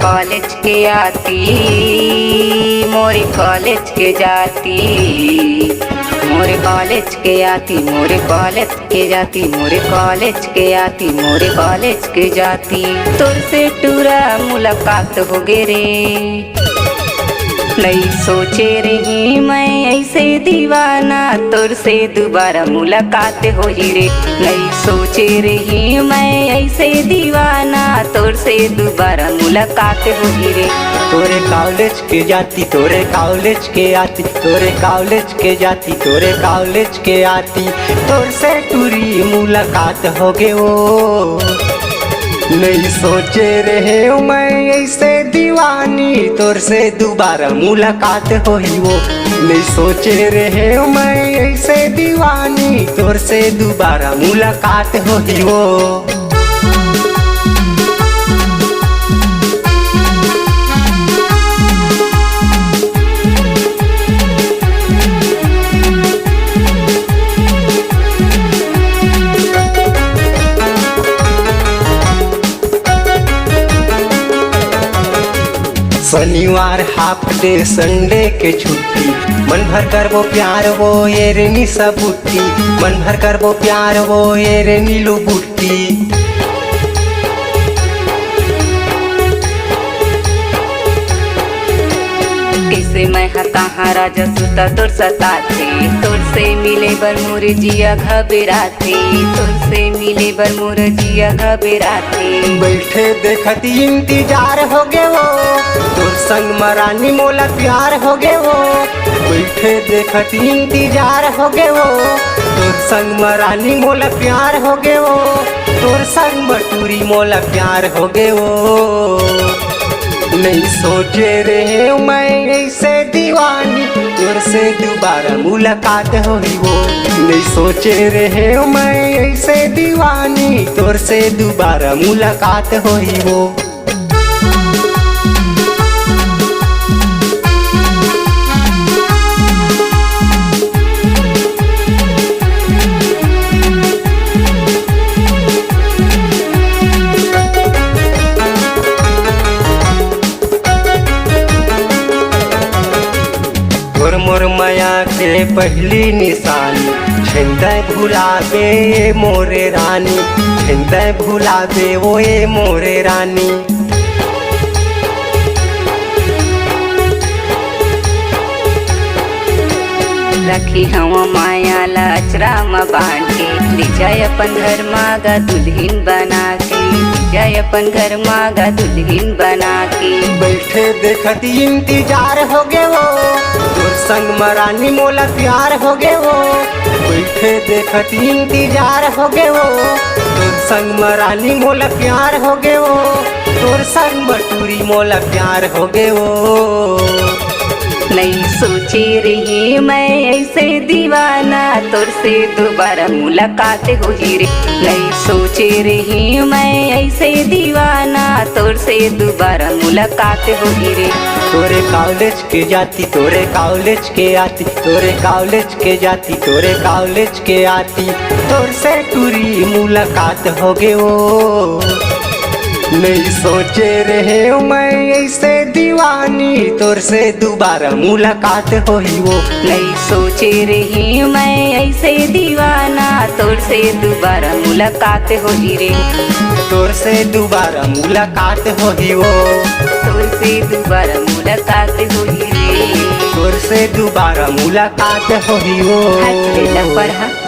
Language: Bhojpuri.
कॉलेज के आती, मोरे कॉलेज के जाती, मोरे कॉलेज के आती, मोरे कॉलेज के जाती, मोरे कॉलेज के आती, मोरे कॉलेज के जाती। तोर से टूरा मुलाकात हो गे रे, नहीं सोचे रही मैं ऐसे दीवाना, तोर से दोबारा मुलाकात हो ही रे। नहीं सोचे रही मैं ऐसे दीवाना, तोर से दोबारा मुलाकात हो ही रे। तोरे कॉलेज के जाती, तोरे कॉलेज के आती, तोरे कॉलेज के जाती, तोरे कॉलेज के आती, तोर से टूरी मुलाकात हो गे वो। नहीं सोचे रहे मैं ऐसे दीवानी, तोर से दोबारा मुलाकात हो ही वो। नहीं सोचे रहे मैं ऐसे दीवानी, तोर से दोबारा मुलाकात हो ही वो। शनिवार हाफ डे संडे के छुट्टी, मन भर करबो प्यार वो ये रे निशा बुट्टी, मन भर करबो प्यार वो ये रे नीलू बुट्टी। कैसे मैं कहाँ राजा सुता तोर सताथे, तोर से मिले बर मोर जिया घबराथे, तोर से मिले बर मोर जिया घबराथे। बैठे देखती इंतजार हो गे वो, तोर संग मरानी मोला प्यार हो गे वो। बैठे देखती इंतजार हो गे वो, तोर संग मरानी मोला प्यार हो गे वो, तोर संग बटूरी मोला प्यार हो गे वो। नहीं सोचे रहे मैं ऐसे दीवानी, तोर से दोबारा मुलाकात हो ही वो। नहीं सोचे रहे मैं ऐसे दीवानी, तोर से दोबारा मुलाकात हो ही वो। मोर माया के पहली निशानी, छेंदा भुलावे मोरे रानी, छेंदा भुलावे वो ये मोरे रानी। रखी हम माया लचरा म बांटे, ले जाए अपन घर मागा दुल्हन बना के, जाए अपन घर मागा दुल्हन बना के। बैठे देखती इंतजार हो गे वो, तोर संग मरानी मोला प्यार हो गे वो। बैठे देखती इंतजार हो गे वो, तोर संग मरानी मोला प्यार हो गे वो, तोर संग बटूरी मोला प्यार हो गे वो। नहीं सोचे रही मैं ऐसे दीवाना, तोर से दोबारा मुलाकात हो ही रे। नहीं सोचे रही मैं ऐसे दीवाना, तोर से दोबारा मुलाकात हो ही रे। तोरे कॉलेज के जाती, तोरे कॉलेज के आती, तोरे कॉलेज के जाती, तोरे कॉलेज के आती, तोर से टूरी मुलाकात हो गे वो। नहीं सोचे रहे मैं ऐसे दीवानी, तोर से दोबारा मुलाकात हो ही वो। नहीं सोचे रही मैं ऐसे दीवाना, तोर से दोबारा मुलाकात हो ही रे। तोर से दोबारा मुलाकात हो ही वो, तोर से दोबारा मुलाकात हो ही रे, तोर से दोबारा मुलाकात हो ही वो। हाथ ले ला पढ़ा।